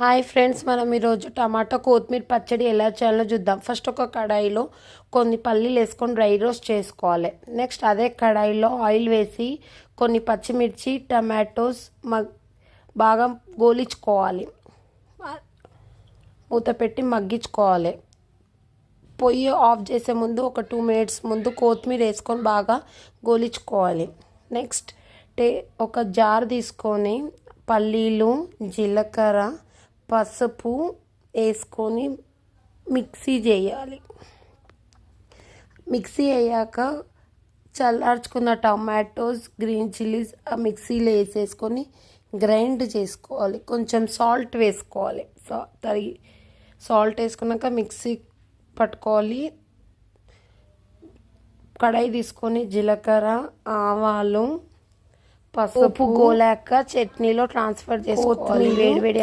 Hi friends, మనం ఈరోజు టమాటా కొత్తిమీర పచ్చడి ఎలా చేయాలో చూద్దాం. ఫస్ట్ ఒక కడాయిలో కొన్ని పల్లీలు వేసుకొని డ్రై రోస్ట్ చేసుకోవాలి. నెక్స్ట్ అదే కడాయిలో ఆయిల్ వేసి కొన్ని పచ్చిమిర్చి టమాటోస్ బాగా గోలించుకోవాలి. మూత పెట్టి మగ్గించుకోవాలి. పొయ్యి ఆఫ్ చేసే ముందు ఒక 2 minutes ముందు కొత్తిమీర వేసుకొని బాగా గోలించుకోవాలి. నెక్స్ట్ ఒక జార్ తీసుకొని పల్లీలు, జీలకర్ర, పసుపు వేసుకొని మిక్సీ చేయాలి. మిక్సీ అయ్యాక చల్లార్చుకున్న టమాటోస్, గ్రీన్ చిల్లీస్ ఆ మిక్సీలో వేసేసుకొని గ్రైండ్ చేసుకోవాలి. కొంచెం సాల్ట్ వేసుకోవాలి. సాల్ట్ వేసుకున్నాక మిక్సీ పట్టుకోవాలి. కడాయి తీసుకొని జీలకర్ర, ఆవాలు, పసుపు గోలాక చట్నీలో ట్రాన్స్ఫర్ చేసుకోవాలి. వేడి వేడి